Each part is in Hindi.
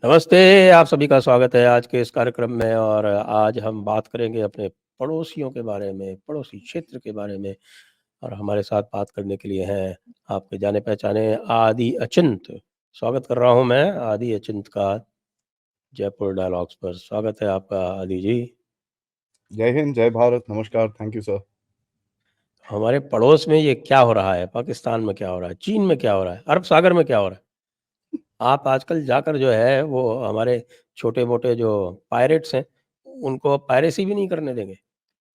नमस्ते, आप सभी का स्वागत है आज के इस कार्यक्रम में और आज हम बात करेंगे अपने पड़ोसियों के बारे में, पड़ोसी क्षेत्र के बारे में और हमारे साथ बात करने के लिए हैं आपके जाने-पहचाने आदि अचिंत। स्वागत कर रहा हूँ मैं आदि अचिंत का जयपुर डायलॉग्स पर। स्वागत है आपका आदि जी। जय हिंद, जय भारत, नमस्कार, थैंक यू सर। हमारे पड़ोस में ये क्या हो रहा है? पाकिस्तान में क्या हो रहा है? चीन में क्या हो रहा है? अरब सागर में क्या हो रहा है? आप आजकल जाकर जो है वो हमारे छोटे-मोटे जो पायरेट्स हैं, उनको पायरेसी भी नहीं करने देंगे।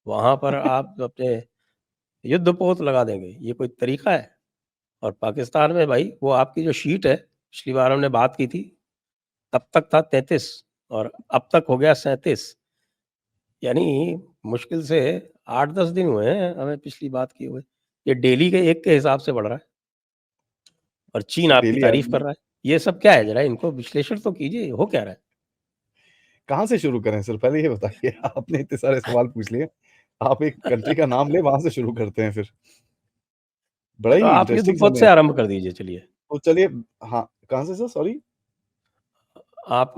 वहाँ पर आप अपने युद्धपोत लगा देंगे, ये कोई तरीका है? और पाकिस्तान में भाई वो आपकी जो शीट है, पिछली बार हमने बात की थी, तब तक था 33 और अब तक हो गया 37 यानी मुश्किल से 8-10 दिन हुए हैं हमें पिछली बात किए हुए। ये डेली के 1 के हिसाब से बढ़ रहा है और चीन सर आपकी डेली तारीफ़ कर आदमी रहा है। ये सब क्या है ज़रा इनको विश्लेषण तो कीजिए, हो क्या रहा है? कहाँ से शुरू करें सर? पहले ये बताइए। आपने इतने सारे सवाल पूछ लिए। आप एक कंट्री का नाम लें, वहाँ से शुरू करते हैं फिर। बड़ा तो ही आप इंटरेस्टिंग युद्धपोत समय से है। आरंभ कर दीजिए चलिए। तो चलिए, हाँ, कहाँ से सर? सॉरी? आप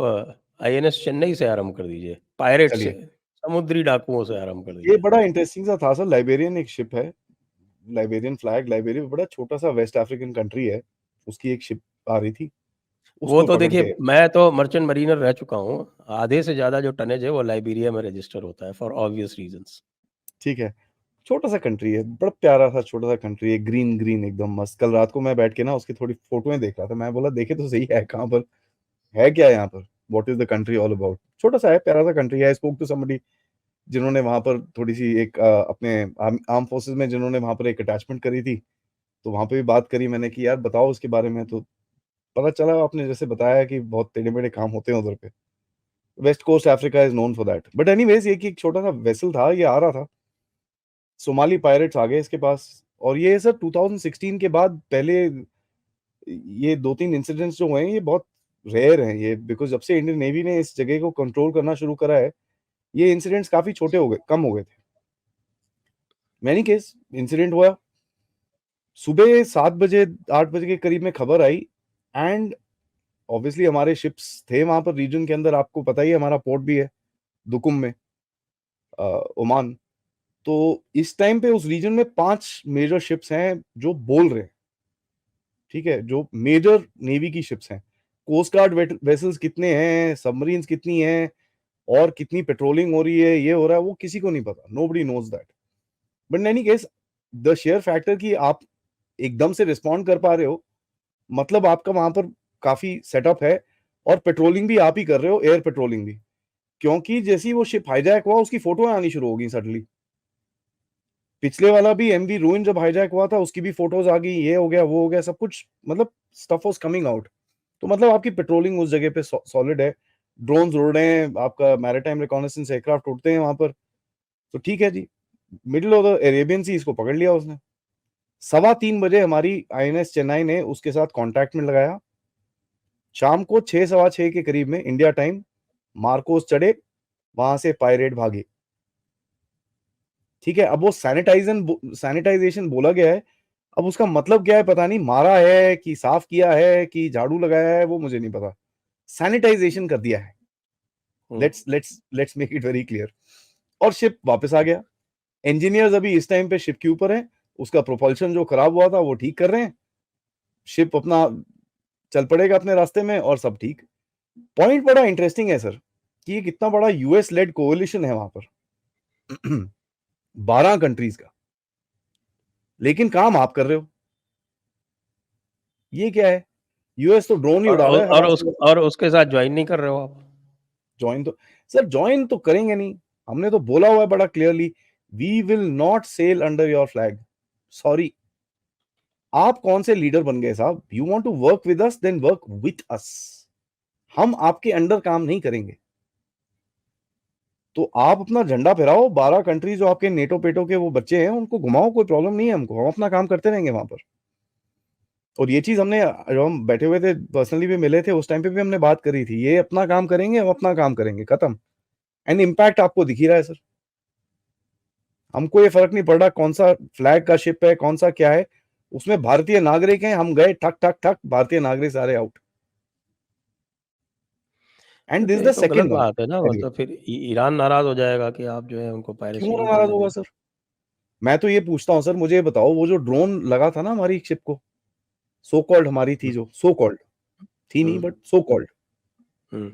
आईएनएस चेन्नई से आरंभ कर दीजिए, पायरेट से, चलिए, समुद्री डाकुओं से आरंभ कर ये दीजिए। बड़ा इंटरेस्टिंग सा था सर। लाइबेरियन एक शिप है, लाइबेरियन फ्लैग, लाइबेरिया बड़ा छोटा-सा वेस्ट अफ्रीकन कंट्री है। उसकी एक शिप आ रही थी, वो उसको तो पकड़ देखिए के मैं तो मर्चेंट मरीनर रह चुका हूँ, आधे से ज़्यादा जो टनेज है वो लाइबेरिया में रजिस्टर होता है फॉर ऑब्वियस रीज़न्स। ठीक है। छोटा-सा कंट्री है, बड़ा प्यारा-सा छोटा-सा कंट्री है, ग्रीन-ग्रीन एकदम मस्त। कल रात को मैं बैठ के ना उसकी थोड़ी फ़ोटोएँ देख रहा था। मैं बोला देखे तो सही है कहाँ पर है क्या यहाँ पर? What is the country all about? छोटा-सा है, प्यारा-सा कंट्री है। आई स्पोक टू समबडी जिन्होंने वहाँ पर थोड़ी-सी एक अपने आर्म फोर्सेस में जिन्होंने वहाँ पर एक अटैचमेंट करी थी, तो वहाँ पे भी बात करी मैंने कि यार बताओ उसके बारे में। तो पता चला आपने जैसे बताया कि बहुत टेढ़े-मेढ़े काम होते हैं उधर पे। West coast Africa is known for that. But anyways ये कि एक छोटा-सा वेसल था, ये आ रहा था। सोमाली पायरेट्स आ गए इसके पास और ये सब 2016 के बाद पहले ये 2-3 इंसिडेंट्स जो हुए हैं, ये बहुत रेयर हैं ये, बिकॉज़ जब से इंडियन नेवी ने इस जगह को कंट्रोल करना शुरू करा है, ये इंसिडेंट्स काफ़ी छोटे हो गए, कम हो गए थे। in एनी केस इंसिडेंट हुआ, सुबह 7 बजे, 8 बजे के करीब में खबर आई एंड ऑब्वियसली हमारे शिप्स थे वहाँ पर रीजन के अंदर, आपको पता ही है हमारा पोर्ट भी है, दुकुम में ओमान। तो इस टाइम पे उस रीजन में 5 मेजर शिप्स हैं जो बोल रहे हैं, ठीक है? जो मेजर नेवी की शिप्स हैं। कोस्ट गार्ड वेसल्स कितने हैं, सबमरीन्स कितनी हैं और कितनी पेट्रोलिंग हो रही है, ये हो रहा है, वो किसी को नहीं पता। Nobody nose that. But in any case the share factor कि आप एकदम से रिस्पॉन्ड कर पा रहे हो, मतलब आपका वहाँ पर काफ़ी सेटअप है और पेट्रोलिंग भी आप ही कर रहे हो, एयर पेट्रोलिंग भी। क्योंकि जैसे ही वो शिप हाईजैक हुआ, उसकी फ़ोटोएँ आनी शुरू हो गई सडनली। पिछले वाला भी एमवी रूइन जब हाईजैक हुआ था, उसकी भी फ़ोटोज़ आ गई, ये हो गया, वो हो गया, सब कुछ मतलब स्टफ वाज़ कमिंग आउट। तो मतलब आपकी पेट्रोलिंग उस जगह पे सॉलिड है। ड्रोन्स उड़ रहे हैं, आपका मैरीटाइम रिकॉनेसेंस एयरक्राफ्ट उड़ते हैं वहाँ पर। तो ठीक है जी, मिडल ऑफ द अरेबियन सी इसको पकड़ लिया उसने। सवा 3 बजे हमारी आईएनएस चेन्नई ने उसके साथ कॉन्टैक्ट में लगाया। शाम को 6 सवा 6 के करीब में इंडिया टाइम मार्कोस चढ़े, वहाँ से पायरेट भागे। ठीक है, अब वो सैनिटाइजेशन बोला गया है, अब उसका मतलब क्या है पता नहीं, मारा है कि साफ किया है कि झाड़ू लगाया है, वो मुझे नहीं पता। सैनिटाइजेशन कर दिया है। हुँ। Let's make it very clear. और शिप वापस आ गया। इंजीनियर्स अभी इस टाइम पे शिप के ऊपर हैं, उसका प्रोपल्शन जो खराब हुआ था वो ठीक कर रहे हैं। शिप अपना चल पड़ेगा अपने रास्ते में और सब ठीक। पॉइंट बड़ा इंटरेस्टिंग है सर कि ये कितना बड़ा यूएस लेड कोalition है वहां पर। 12 कंट्रीज का, लेकिन काम आप कर रहे हो। ये क्या है? यूएस तो ड्रोन ही और उड़ा औ रहा है हर और उस आसपास। और उसके साथ जॉइन नहीं कर रहे हो आप? ज्वाइन तो सर ज्वाइन तो करेंगे नहीं। हमने तो बोला हुआ है बड़ा clearly, we will not sail under your flag. Sorry. आप कौन से लीडर बन गए साहब? You want to work with us, then work with us. हम आपके अंडर काम नहीं करेंगे। तो आप अपना झंडा फहराओ, 12 कंट्री जो आपके नेटो पेटो के वो बच्चे हैं उनको घुमाओ, कोई प्रॉब्लम नहीं है हमको, हम अपना काम करते रहेंगे वहां पर। और ये चीज हमने, जब हम बैठे हुए थे पर्सनली भी मिले थे, उस टाइम पे भी हमने बात करी थी, ये अपना काम करेंगे, हम अपना काम करेंगे, खत्म। एंड इम्पैक्ट आपको दिख ही रहा है सर। हमको ये फर्क नहीं पड़ रहा कौन सा फ्लैग का शिप है, कौन सा क्या है, उसमें भारतीय नागरिक हैं, हम गए ठक ठक ठक, भारतीय नागरिक सारे आउट। एंड दिस तो द ये तो गलत सेकंड वन। बात है ना, मतलब फिर ईरान नाराज हो जाएगा कि आप जो है उनको पायरेसी क्यों नहीं नाराज करने होगा दे सर? मैं तो ये पूछता हूँ सर, मुझे ये बताओ, वो जो ड्रोन लगा था ना हमारी शिप को, सो कॉल्ड हमारी थी, जो सो कॉल्ड थी नहीं बट सो कॉल्ड, हम्म।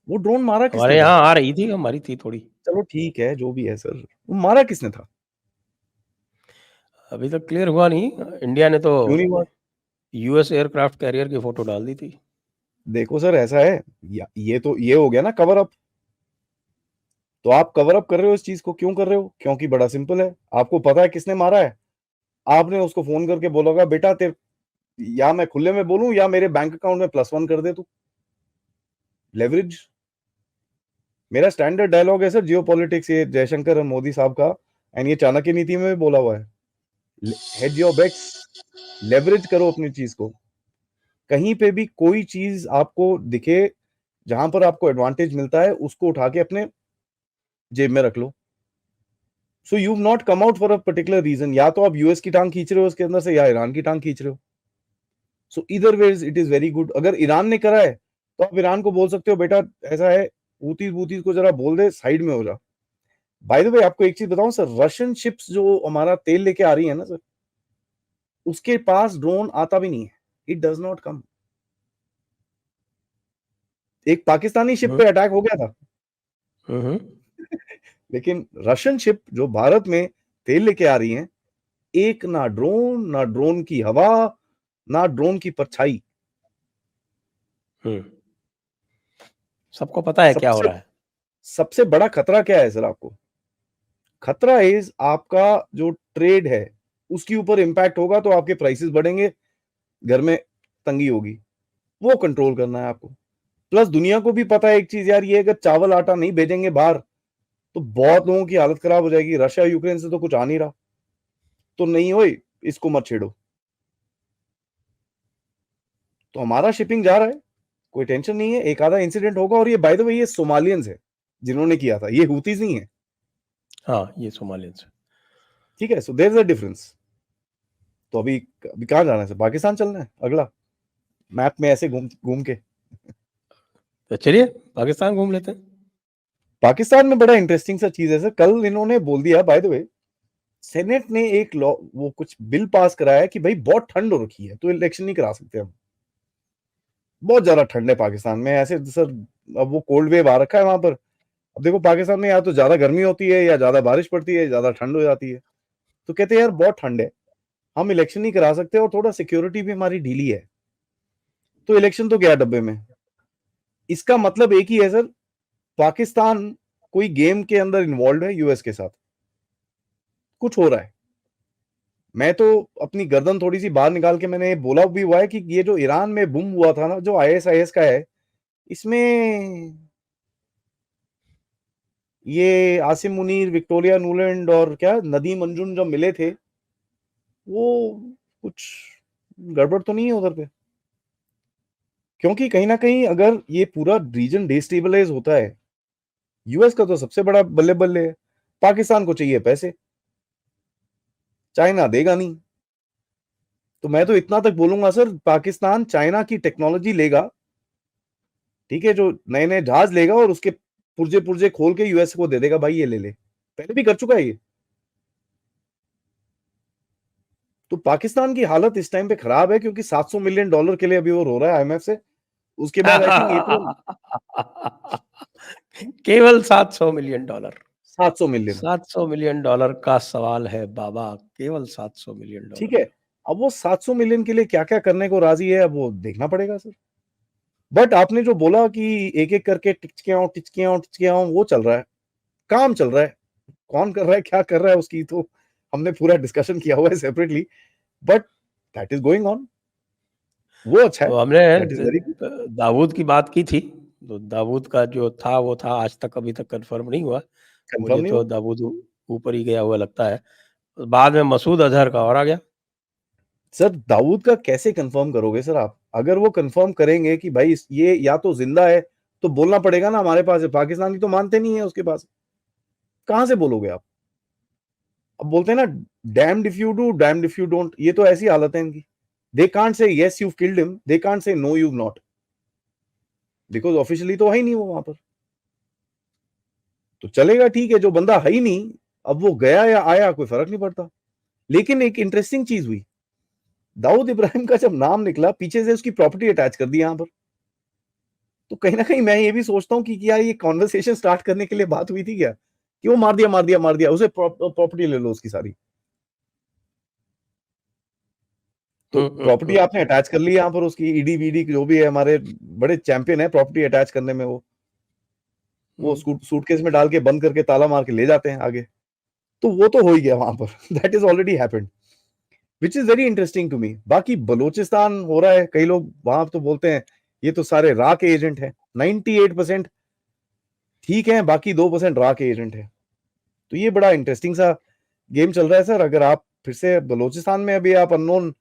वो ड्रोन मारा हमारे किसने था? यहाँ आ रही थी, हमारी थी थोड़ी। चलो ठीक है, जो भी है सर, वो मारा किसने था? अभी तक क्लियर हुआ नहीं। इंडिया ने तो क्यों नहीं हुआ? यूएस एयरक्राफ्ट कैरियर की फोटो डाल दी थी। देखो सर, ऐसा है, ये तो ये हो गया ना कवर अप। तो आप कवर अप कर रहे हो इस चीज को, क्यों कर रहे हो? क्योंकि बड़ा सिंपल है, आपको पता है किसने मारा है। आपने उसको फोन करके बोलोगा, बेटा तेरे, या मैं खुले में बोलूं या मेरे बैंक अकाउंट में +1 कर दे तू। लेवरेज। मेरा स्टैंडर्ड डायलॉग है सर जियो पॉलिटिक्स, ये जयशंकर और मोदी साहब का, एंड ये चाणक्य नीति में भी बोला हुआ है। हेज योर बेट्स, लेवरेज करो अपनी चीज को। कहीं पे भी कोई चीज आपको दिखे जहां पर आपको एडवांटेज मिलता है, उसको उठा के अपने जेब में रख लो। So you not come out for a particular reason, या तो आप यूएस की टांग खींच रहे हो उसके अंदर से, या ईरान की टांग खींच रहे हो। सो इधर वेज इट इज वेरी गुड। अगर ईरान ने करा है तो आप ईरान को बोल सकते हो, बेटा ऐसा है, हूतीज वूतीज को जरा बोल दे साइड में हो जा। बाय द वे, आपको एक चीज बताऊं सर, रशियन शिप्स जो हमारा तेल लेके आ रही है ना सर, उसके पास ड्रोन आता भी नहीं है। It does not come. एक पाकिस्तानी शिप पे अटैक हो गया था, हम्म। लेकिन रशियन शिप जो भारत में तेल लेके आ रही हैं, एक ना ड्रोन, ना ड्रोन की हवा, ना ड्रोन की परछाई। हम्म। सबको पता है क्या हो सबसे रहा है। सबसे बड़ा खतरा क्या है सर आपको? खतरा इज आपका जो ट्रेड है उसके ऊपर इंपैक्ट होगा, तो आपके प्राइसेस बढ़ेंगे, घर में तंगी होगी। वो कंट्रोल करना है आपको। प्लस दुनिया को भी पता है एक चीज यार, ये अगर चावल आटा नहीं भेजेंगे बाहर तो बहुत लोगों की हालत खराब हो जाएगी। रशिया यूक्रेन से तो कुछ आ नहीं रहा, तो नहीं होए, इसको मत छेड़ो। तो हमारा शिपिंग जा रहा है, कोई टेंशन नहीं है। एक आधा इंसिडेंट होगा, और ये बाय द वे ये सोमालियंस है जिन्होंने किया था, ये हूतीज नहीं है। हाँ, ये सोमालियंस है। ठीक है, so there is a difference. तो अभी अभी कहाँ जाना है सर? पाकिस्तान चलना है अगला, मैप में ऐसे घूम घूम के। तो चलिए पाकिस्तान घूम लेते हैं। पाकिस्तान में बड़ा इंटरेस्टिंग सा चीज है सर, कल इन्होंने बोल दिया बाय द वे, सेनेट ने एक लॉ, वो कुछ बिल पास कराया कि भाई बहुत ठंड हो रखी है तो इलेक्शन नहीं करा सकते हम। बहुत ज्यादा ठंड है पाकिस्तान में ऐसे सर। अब वो कोल्ड वेव आ रखा है वहां पर। अब देखो पाकिस्तान में या तो ज्यादा गर्मी होती है, या ज्यादा बारिश पड़ती है, ज्यादा ठंड हो जाती है। तो कहते हैं यार बहुत ठंड है, हम इलेक्शन नहीं करा सकते, और थोड़ा सिक्योरिटी भी हमारी ढीली है, तो इलेक्शन तो गया डब्बे में। इसका मतलब एक ही है सर, पाकिस्तान कोई गेम के अंदर इन्वॉल्व है यूएस के साथ, कुछ हो रहा है। मैं तो अपनी गर्दन थोड़ी सी बाहर निकाल के मैंने बोला भी हुआ है कि ये जो ईरान में बम हुआ था ना, जो आईएसआईएस का है, इसमें ये आसिम मुनीर, विक्टोरिया नूलैंड और क्या नदीम अंजुम जो मिले थे, वो कुछ गड़बड़ तो नहीं है उधर पे? क्योंकि कहीं ना कहीं अगर ये पूरा रीजन डिस्टेबलाइज होता है, यूएस का तो सबसे बड़ा बल्ले बल्ले है, पाकिस्तान को चाहिए पैसे, चाइना देगा नहीं। तो मैं तो इतना तक बोलूंगा सर, पाकिस्तान चाइना की टेक्नोलॉजी लेगा, ठीक है, जो नए नए जहाज लेगा, और उसके पुर्जे पुर्जे खोल के यूएस को दे देगा, भाई ये ले ले। पहले भी कर चुका है ये। तो पाकिस्तान की हालत इस टाइम पे खराब है, क्योंकि $700 मिलियन के लिए अभी वो रो रहा है आईएमएफ से। उसके बाद आई थिंक अप्रैल, केवल $700 मिलियन। 700 मिलियन। $700 मिलियन का सवाल है बाबा, केवल $700 ठीक मिलियन। है, अब वो 700 मिलियन के लिए क्या क्या करने को राजी है, अब वो देखना पड़ेगा सर। बट आपने जो बोला कि एक एक करके टिचके वो चल रहा है, काम चल रहा है। कौन कर रहा है, क्या कर रहा है, उसकी तो हमने पूरा डिस्कशन किया हुआ है separately, but that is going on. वो अच्छा है, तो हमने that is very good. Dawood की बात की थी, तो दाऊद का जो था वो था, आज तक अभी तक कंफर्म नहीं हुआ। कंफर्म मुझे नहीं तो हुआ दाऊद ऊपर ही गया हुआ लगता है। बाद में मसूद अजहर का और आ गया। सर। दाऊद का कैसे कंफर्म करोगे सर आप? अगर वो कंफर्म करेंगे कि भाई ये या तो जिंदा है, तो बोलना पड़ेगा ना हमारे पास है। पाकिस्तानी तो मानते नहीं है उसके पास, कहां से बोलोगे आप? अब बोलते हैं ना, damned if you do damned if you don't, ये तो ऐसी हालत है इनकी। They can't say yes you killed him, they can't say no you not. Because officially तो है ही नहीं वो वहां पर। तो चलेगा, ठीक है, जो बंदा है ही नहीं, अब वो गया या आया कोई फर्क नहीं पड़ता। लेकिन एक इंटरेस्टिंग चीज हुई, दाऊद इब्राहिम का जब नाम निकला, पीछे से उसकी प्रॉपर्टी अटैच कर दी यहां पर। तो कहीं ना कहीं मैं ये भी सोचता हूँ कि क्या ये कॉन्वर्सेशन स्टार्ट करने के लिए बात हुई थी क्या, कि वो मार दिया मार दिया मार दिया, उसे प्रॉपर्टी ले लो उसकी सारी। तो प्रॉपर्टी आपने अटैच कर ली यहाँ पर, उसकी ईडी वीडी जो भी है, हमारे बड़े चैंपियन है प्रॉपर्टी अटैच करने में। वो सूटकेस में डाल के बंद करके ताला मार के ले जाते हैं आगे। तो वो तो हो ही गया वहां पर। That is already happened, which is very interesting to me. बाकी बलोचिस्तान हो रहा है, कई लोग वहां तो बोलते हैं ये तो सारे रा के एजेंट है। 98% ठीक है, बाकी 2% रा के एजेंट है। तो ये बड़ा इंटरेस्टिंग सा गेम चल रहा है सर। अगर आप फिर से बलोचिस्तान में अभी आप अननोन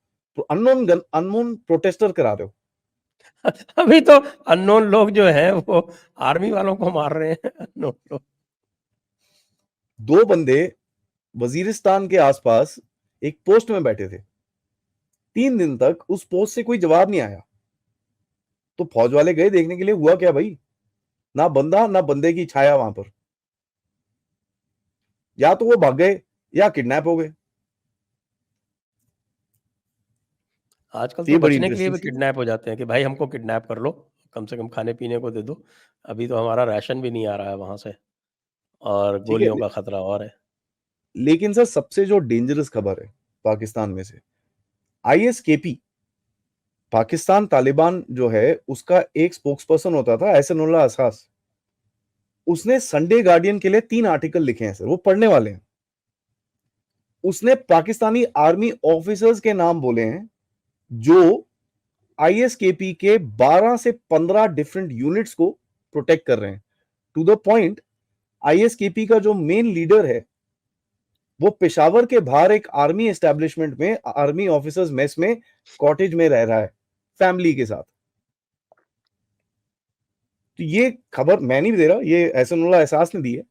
अननोन अननोन प्रोटेस्टर करा रहे हो। अभी तो अननोन लोग जो हैं वो आर्मी वालों को मार रहे हैं, अननोन लोग। 2 बंदे वजीरिस्तान के आसपास एक पोस्ट में बैठे थे, 3 दिन तक उस पोस्ट से कोई जवाब नहीं आया। तो फौज वाले गए देखने के लिए, हुआ क्या भाई, ना बंदा ना बंदे की छाया वहां पर। या तो वो भाग गए या किडनैप हो गए। आजकल तो तो ये बड़ी बचने के लिए इंटरेस्टिंग भी चीज है। किडनैप हो जाते हैं कि भाई हमको किडनैप कर लो, कम से कम खाने पीने को दे दो, अभी तो हमारा राशन भी नहीं आ रहा है वहां से, और ठीक है, गोलियों का खतरा और है। लेकिन सर सबसे जो डेंजरस खबर है पाकिस्तान में से, आईएसकेपी, पाकिस्तान तालिबान जो है उसका एक स्पोक्स पर्सन होता था एहसनुल्लाह असास, उसने संडे गार्डियन के लिए 3 आर्टिकल लिखे हैं सर, वो पढ़ने वाले हैं। उसने पाकिस्तानी आर्मी ऑफिसर्स के नाम बोले हैं जो आईएसकेपी के 12 से 15 डिफरेंट यूनिट्स को प्रोटेक्ट कर रहे हैं। टू द पॉइंट, आईएसकेपी का जो मेन लीडर है वो पेशावर के बाहर एक आर्मी एस्टेब्लिशमेंट में, आर्मी ऑफिसर्स मेस में, कॉटेज में रह रहा है फैमिली के साथ। तो ये खबर मैं नहीं दे रहा, ये एहसानुल्लाह एहसास ने दी है।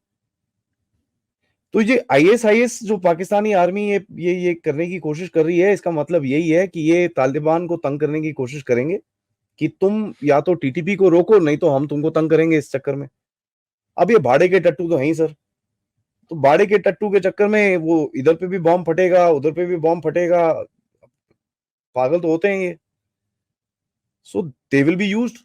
तो ये आईएसआईएस जो पाकिस्तानी आर्मी ये करने की कोशिश कर रही है, इसका मतलब यही है कि ये तालिबान को तंग करने की कोशिश करेंगे कि तुम या तो टीटीपी को रोको, नहीं तो हम तुमको तंग करेंगे इस चक्कर में। अब ये भाड़े के टट्टू तो है ही सर। तो भाड़े के टट्टू के चक्कर में वो इधर पे भी बॉम्ब फटेगा, उधर पे भी बॉम्ब फटेगा। पागल तो होते हैं ये। सो दे विल बी यूज्ड।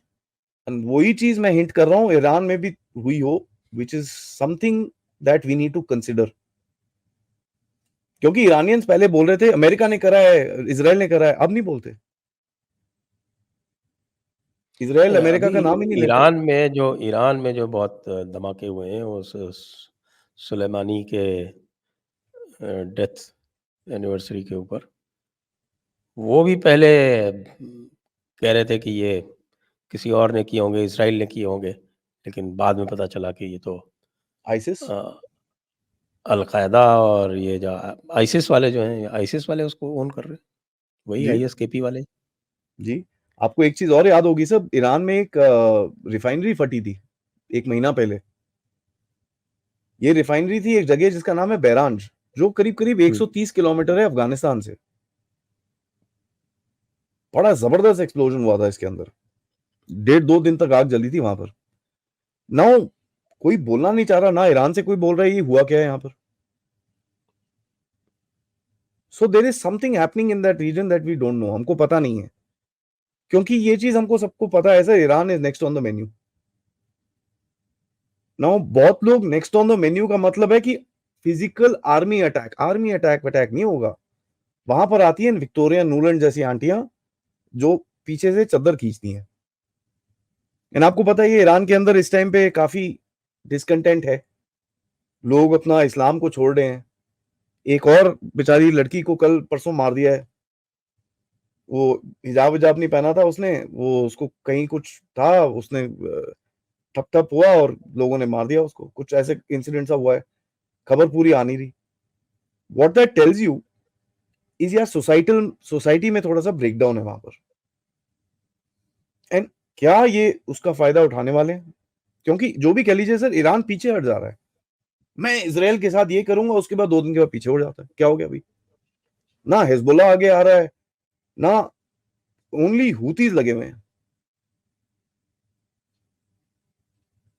वही चीज मैं हिंट कर रहा हूं ईरान में भी हुई हो, which is something that we need to consider. क्योंकि ईरानियंस पहले बोल रहे थे अमेरिका ने करा है, इसराइल ने करा है, अब नहीं बोलते। इसराइल अमेरिका अभी का नाम ही नहीं लेता। ईरान में जो बहुत धमाके हुए हैं उस सुलेमानी के डेथ एनिवर्सरी के ऊपर, वो भी पहले कह रहे थे कि ये किसी और ने किए होंगे, इसराइल ने किए होंगे, लेकिन बाद में पता चला कि ये तो आइसिस। अलकायदा और ये जो आईसिस वाले जो हैं, आईसिस वाले उसको ओन कर रहे हैं, वही जी आईएसकेपी वाले। जी। आपको एक चीज और याद होगी सर, ईरान में एक रिफाइनरी फटी थी 1 महीना पहले। ये रिफाइनरी थी एक जगह जिसका नाम है बैरांज, जो करीब करीब 130 किलोमीटर है अफगानिस्तान से। बड़ा जबरदस्त एक्सप्लोजन हुआ था इसके अंदर, 1.5-2 दिन तक आग जली थी वहां पर। नाउ कोई बोलना नहीं चाह रहा, ना ईरान से कोई बोल रहा है ये हुआ क्या है यहाँ पर। So there is something happening in that region that we don't know, हमको पता नहीं है। क्योंकि ये चीज हमको सबको पता है sir, Iran is next on the menu. Now बहुत लोग नेक्स्ट ऑन द मेन्यू का मतलब है कि physical army attack, army attack attack नहीं होगा। वहां पर आती है विक्टोरिया नुलैंड जैसी आंटियां जो पीछे से चद्दर खींचती हैं। एंड आपको पता है ये ईरान के अंदर इस टाइम पे काफी डिसकंटेंट है, लोग अपना इस्लाम को छोड़ रहे हैं। एक और बेचारी लड़की को कल परसों मार दिया है, वो हिजाब विजाब नहीं पहना था उसने, वो उसको कहीं कुछ था, उसने ठप ठप हुआ और लोगों ने मार दिया उसको। कुछ ऐसे इंसिडेंट सा हुआ है, खबर पूरी आ नहीं रही। What that tells you is यार सोसाइटी में थोड़ा सा ब्रेकडाउन है वहां पर। एंड क्या ये उसका फायदा उठाने वाले हैं? क्योंकि जो भी कह लीजिए सर, ईरान पीछे हट जा रहा है। मैं इसराइल के साथ ये करूंगा, उसके बाद 2 दिन के बाद पीछे हो जाता है। क्या हो गया भाई? ना हिजबुल्लाह आगे आ रहा है, ना ओनली हूतीज लगे हुए हैं।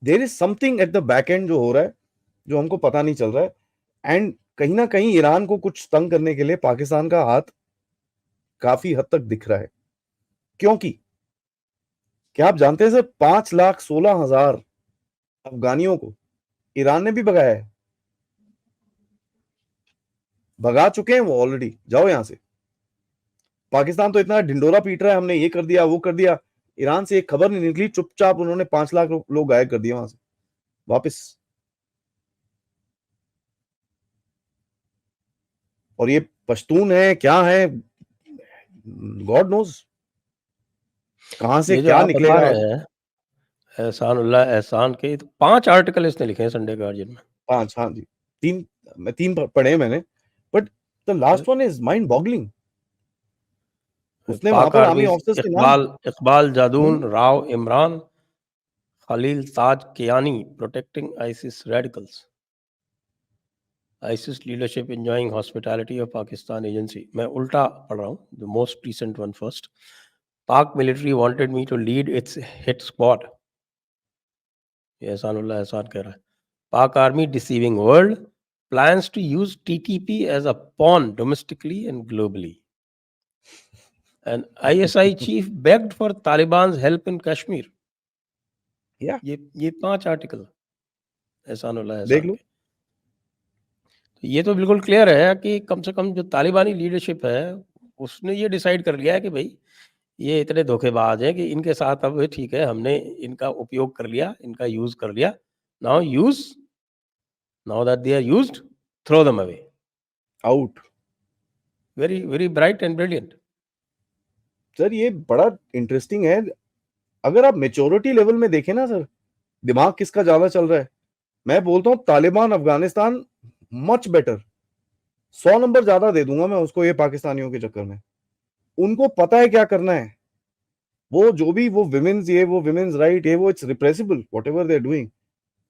There is something at the back end जो हो रहा है, जो हमको पता नहीं चल रहा है। एंड कहीं ना कहीं ईरान को कुछ तंग करने के लिए पाकिस्तान का हाथ काफी हद तक दिख रहा है। क्योंकि क्या आप जानते हैं सर, 5,16,000 अफगानियों को ईरान ने भी भगाया है, भगा चुके हैं वो ऑलरेडी, जाओ यहां से। पाकिस्तान तो इतना ढिंडोरा पीट रहा है, हमने ये कर दिया वो कर दिया, ईरान से एक खबर नहीं निकली, चुपचाप उन्होंने 5 लाख लोग गायब कर दिए वहां से वापस। और ये पश्तून है क्या है, गॉड नोज कहां से ये जो क्या आप बता निकलेगा। रहे हैं एहसानुल्लाह एहसान के, तो 5 आर्टिकल इसने लिखे हैं संडे गार्जियन में। 5, हाँ जी, 3 पढ़े मैंने, but the last one is mind boggling. उसने वहां पाक पर आर्मी आर्मी ऑफिसर्स के नाम। Iqbal Jadoon, hmm, Rao Imran, Khalil Taj Kiyani protecting ISIS radicals, ISIS leadership enjoying hospitality of Pakistan agency। मैं उल्टा पढ़ रहा हूँ, the most recent one first। Pak military wanted me to lead its hit squad। ये एहसानुल्लाह एहसान कह रहा है। Pak army deceiving world, plans to use TTP as a pawn domestically and globally। And ISI chief begged for Taliban's help in Kashmir। या ये 5 आर्टिकल एहसानुल्लाह देख एहसान लो। के। तो ये तो बिल्कुल क्लियर है कि कम से कम जो तालिबानी लीडरशिप है उसने ये डिसाइड कर लिया है कि भाई ये इतने धोखेबाज हैं कि इनके साथ अब ठीक है, हमने इनका उपयोग कर लिया, इनका यूज कर लिया। Now that they are used, throw them away. Out. Very very bright and brilliant. Sir ये बड़ा इंटरेस्टिंग है, अगर आप मेच्योरिटी लेवल में देखें ना सर, दिमाग किसका ज्यादा चल रहा है। मैं बोलता हूँ Taliban Afghanistan much better, 100 number ज्यादा दे दूंगा मैं उसको, ये पाकिस्तानियों के चक्कर में। उनको पता है क्या करना है, वो जो भी वो विमेन्स ये वो विमेन्स राइट ये वो it's reprehensible whatever they are doing,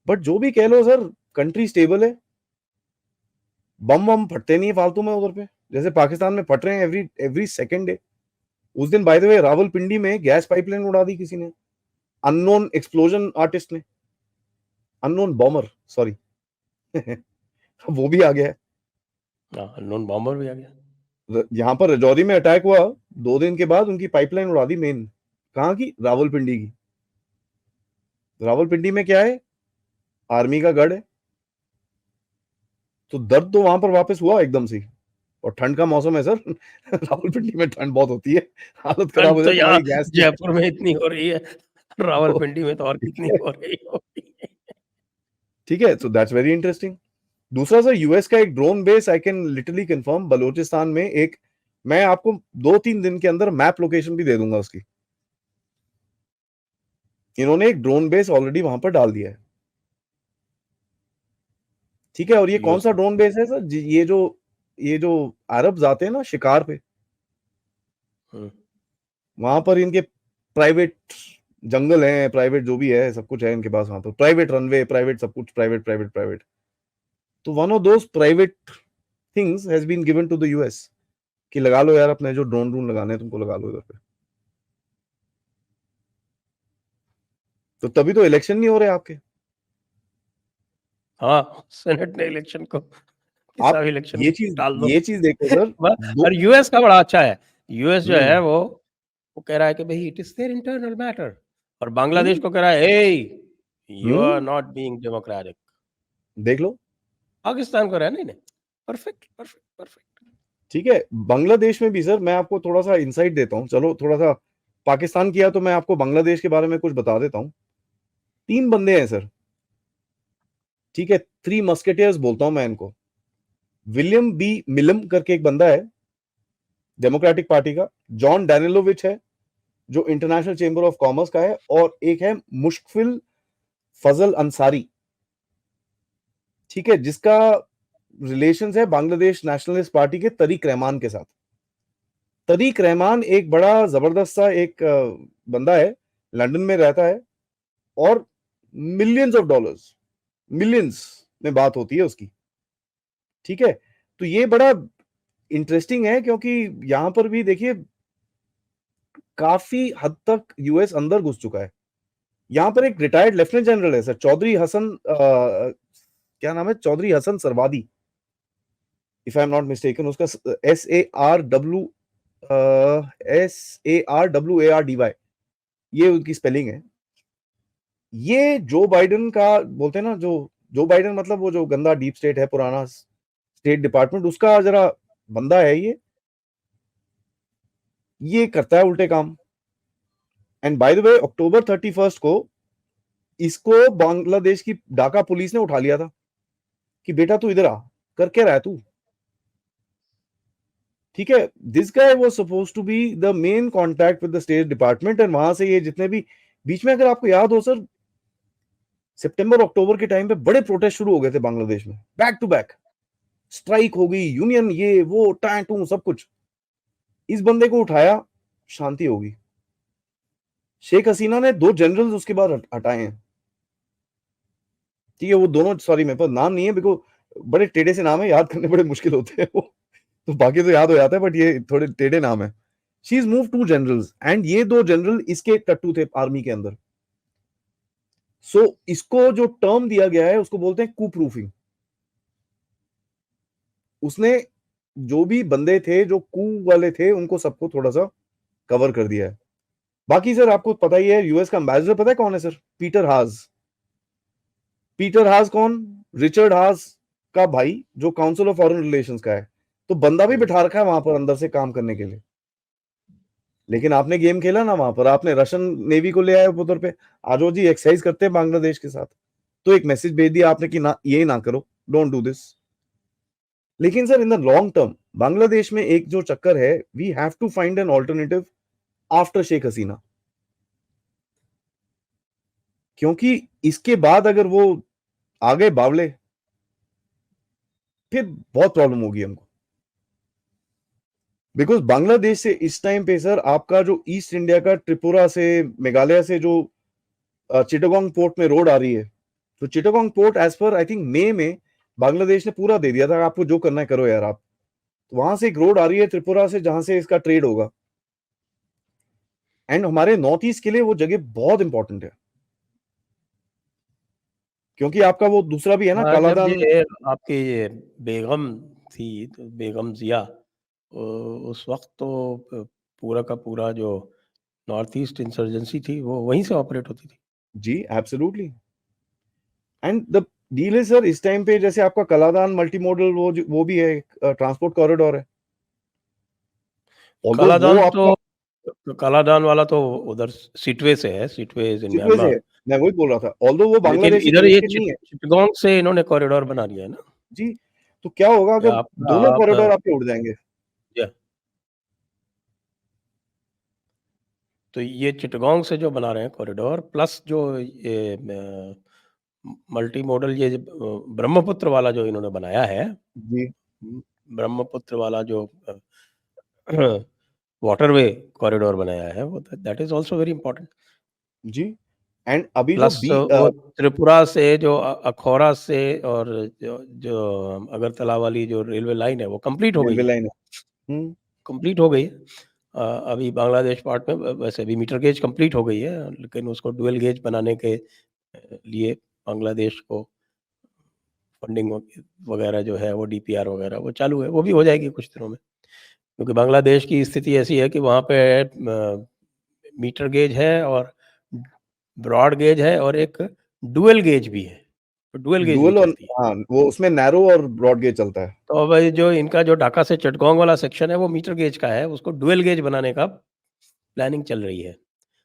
but जो भी कह लो सर, कंट्री स्टेबल है, बम बम फटते नहीं है फालतू में उधर पे, जैसे पाकिस्तान में फट रहे हैं एवरी एवरी सेकेंड डे। उस दिन बाय द वे रावलपिंडी में गैस पाइपलाइन उड़ा दी किसी ने, अननोन एक्सप्लोजन आर्टिस्ट ने, अननोन बॉमर सॉरी वो भी आ गया है। नॉन बॉम्बर भी आ गया। यहाँ पर रजौरी में अटैक हुआ, 2 दिन के बाद उनकी पाइपलाइन उड़ा दी मेन, कहाँ की, रावलपिंडी की। रावलपिंडी में क्या है, आर्मी का गढ़ है, तो दर्द तो वहां पर वापस हुआ एकदम से। और ठंड का मौसम है सर रावलपिंडी में ठंड बहुत होती है, हालत खराब ठंड हो तो जाए यहाँ तुम्हारी गैस की। जयपुर में इतनी हो रही है, रावलपिंडी में तो और ठीक कितनी है, हो रही होगी। ठीक है, सो दैट्स वेरी इंटरेस्टिंग। दूसरा सर, यूएस का एक drone base, I can literally confirm, Balochistan में एक, मैं आपको 2-3 दिन के अंदर मैप लोकेशन भी दे दूंगा उसकी। इन्होंने एक ड्रोन बेस ऑलरेडी वहां पर डाल दिया है, ठीक है। और ये कौन यूएस सा का। ड्रोन बेस है सर, ये जो अरब्स आते हैं ना शिकार पे, हम्म, वहां पर इनके प्राइवेट जंगल हैं, प्राइवेट जो भी है सब कुछ है इनके पास वहां पर, प्राइवेट रनवे, प्राइवेट सब कुछ, प्राइवेट प्राइवेट प्राइवेट। तो one of those private things has been given to the US कि लगा लो यार, अपने जो ड्रोन ड्रोन लगाने हैं तुमको लगा लो इधर पे। तो तभी तो इलेक्शन नहीं हो रहे आपके। हाँ, सेनेट ने इलेक्शन को, आप किसा भी इलेक्शन ये चीज डाल दो। ये चीज देखो सर, और दो। यूएस का बड़ा अच्छा है। यूएस जो है हम्म वो कह रहा है कि भाई it is their internal matter, और बांग्लादेश हम्म को कह रहा है eh you are hmm, not being democratic. देख लो। पाकिस्तान को रहा नहीं नहीं, परफेक्ट परफेक्ट परफेक्ट। ठीक है, बांग्लादेश में भी सर मैं आपको थोड़ा सा इंसाइट देता हूँ, चलो थोड़ा सा पाकिस्तान किया तो मैं आपको बांग्लादेश के बारे में कुछ बता देता हूँ। 3 बंदे हैं सर, ठीक है, 3 मस्केटियर्स बोलता हूं मैं इनको। विलियम बी मिलम करके एक बंदा है डेमोक्रेटिक पार्टी का, जॉन डैनिलोविच है जो इंटरनेशनल चेंबर ऑफ कॉमर्स का है, और एक है मुश्किल फजल अंसारी, ठीक है, जिसका रिलेशन है बांग्लादेश नेशनलिस्ट पार्टी के तरीक रहमान के साथ। तरीक रहमान एक बड़ा जबरदस्त सा एक बंदा है, लंदन में रहता है, और मिलियंस ऑफ डॉलर्स, मिलियंस में बात होती है उसकी, ठीक है। तो ये बड़ा इंटरेस्टिंग है क्योंकि यहां पर भी देखिए काफी हद तक यूएस अंदर घुस चुका है, यहाँ पर एक रिटायर्ड लेफ्टिनेंट जनरल है सर, चौधरी हसन, क्या नाम है, Chaudhary Hasan Sarwardy, if I am not mistaken. उसका SARWARDY, ये उनकी स्पेलिंग है। ये जो बाइडेन का बोलते हैं ना, जो बाइडेन मतलब वो जो गंदा डीप स्टेट है, पुराना स्टेट डिपार्टमेंट, उसका जरा बंदा है ये करता है उल्टे काम। एंड बाय द वे, अक्टूबर 31 को इसको बांग्लादेश की ढाका पुलिस ने उठा लिया था कि बेटा तू इधर आ, कर क्या रहा है तू, ठीक है। This guy was suppose to be the main contact with the state department, and वहां से ये जितने भी बीच में, अगर आपको याद हो सर, सितंबर अक्टूबर के टाइम पे बड़े प्रोटेस्ट शुरू हो गए थे बांग्लादेश में, बैक टू बैक स्ट्राइक हो गई, यूनियन ये वो टू सब कुछ। इस बंदे को उठाया, शांति होगी। शेख हसीना ने 2 जनरल्स उसके बाद हटाए हैं, ठीक है। वो दोनों, सॉरी मेरे पास नाम नहीं है, बिकॉज बड़े टेढ़े से नाम है, याद करने बड़े मुश्किल होते हैं वो, तो बाकी तो याद हो जाता है, बट ये थोड़े टेढ़े नाम है। She is move 2 generals, and ये 2 जनरल इसके टट्टू थे आर्मी के अंदर। सो इसको जो टर्म दिया गया है उसको बोलते हैं कू प्रूफिंग। उसने जो भी बंदे थे जो कू वाले थे उनको सबको थोड़ा सा कवर कर दिया है। बाकी सर आपको पता ही है, यूएस का एम्बेसडर पता है कौन है सर? पीटर हाज। पीटर हाज कौन? रिचर्ड हाज का भाई, जो काउंसिल ऑफ फॉरेन रिलेशंस का है। तो बंदा भी बिठा रखा है वहां पर अंदर से काम करने के लिए। लेकिन आपने गेम खेला ना वहां पर, आपने रशियन नेवी को ले आए उधर पे, आजो जी एक्सरसाइज करते हैं बांग्लादेश के साथ, तो एक मैसेज भेज दिया आपने कि ना, ये ना करो, डोंट डू दिस। लेकिन sir in the long term Bangladesh में एक जो चक्कर है, we have to find an alternative after Sheikh Hasina, क्योंकि इसके बाद अगर वो आ गए बावले, फिर बहुत प्रॉब्लम होगी हमको। बिकॉज बांग्लादेश से इस टाइम पे सर आपका जो ईस्ट इंडिया का, त्रिपुरा से, मेघालय से जो चिटागोंग पोर्ट में रोड आ रही है, तो Chittagong port as per I think मई में बांग्लादेश ने पूरा दे दिया था, आपको जो करना है करो यार आप। तो वहां से एक रोड आ रही है त्रिपुरा से, जहां से इसका ट्रेड होगा, एंड हमारे नॉर्थ ईस्ट के लिए वो जगह बहुत इंपॉर्टेंट है, क्योंकि आपका वो दूसरा भी है ना, हाँ, जब कालादान। ये आपकी ये बेगम थी, तो बेगम जिया, उस वक्त तो पूरा का पूरा जो नॉर्थ ईस्ट इंसर्जेंसी थी वो वहीं से ऑपरेट होती थी। जी एब्सोल्युटली। एंड द डील है सर, इस टाइम पे जैसे आपका कलादान मल्टी मॉडल, वो भी है, ट्रांसपोर्ट कॉरिडोर है। ऑल्दो वो कालादान आपका तो कालादान वाला तो उधर सिटवे से है, सिटवे इज इन सिटवे से है, म्यांमार। मैं वही बोल रहा था, ऑल्दो वो लेकिन बांग्लादेश से इधर ये कनेक्टेड नहीं है। चिटगांव से इन्होंने कॉरिडोर बना दिया है ना। जी, तो क्या होगा अगर आप दोनों आप कॉरिडोर आपके उड़ जाएंगे? या, तो ये चिटगांव से जो बना रहे हैं कॉरिडोर, प्लस जो ये मल्टी मॉडल, ये ब्रह्मपुत्र वाला जो इन्होंने बनाया है, जी ब्रह्मपुत्र वाला जो वाटरवे कॉरिडोर बनाया है, वो that is also very important. जी। एंड अभी जो प्लस वो त्रिपुरा से जो अखौरा से, और जो अगरतला वाली जो रेलवे लाइन है वो कंप्लीट हो गई रेलवे है, लाइन है। कंप्लीट हो गई है। अभी बांग्लादेश पार्ट में वैसे अभी मीटर गेज कंप्लीट हो गई है, लेकिन उसको डुअल गेज बनाने के लिए बांग्लादेश को फंडिंग वगैरह जो है, वो डीपीआर वगैरह वो चालू है, वो भी हो जाएगी कुछ दिनों में। क्योंकि बांग्लादेश की स्थिति ऐसी है कि वहाँ पे मीटर गेज है और ब्रॉड गेज है और एक डुअल गेज भी है, तो डुअल गेज भी डुअल और, चलती है। हाँ वो उसमें नैरो और ब्रॉड गेज चलता है। तो अब ये जो इनका जो ढाका से चटगांव वाला सेक्शन है वो मीटर गेज का है, उसको डुअल गेज बनाने का प्लानिंग चल रही है। वो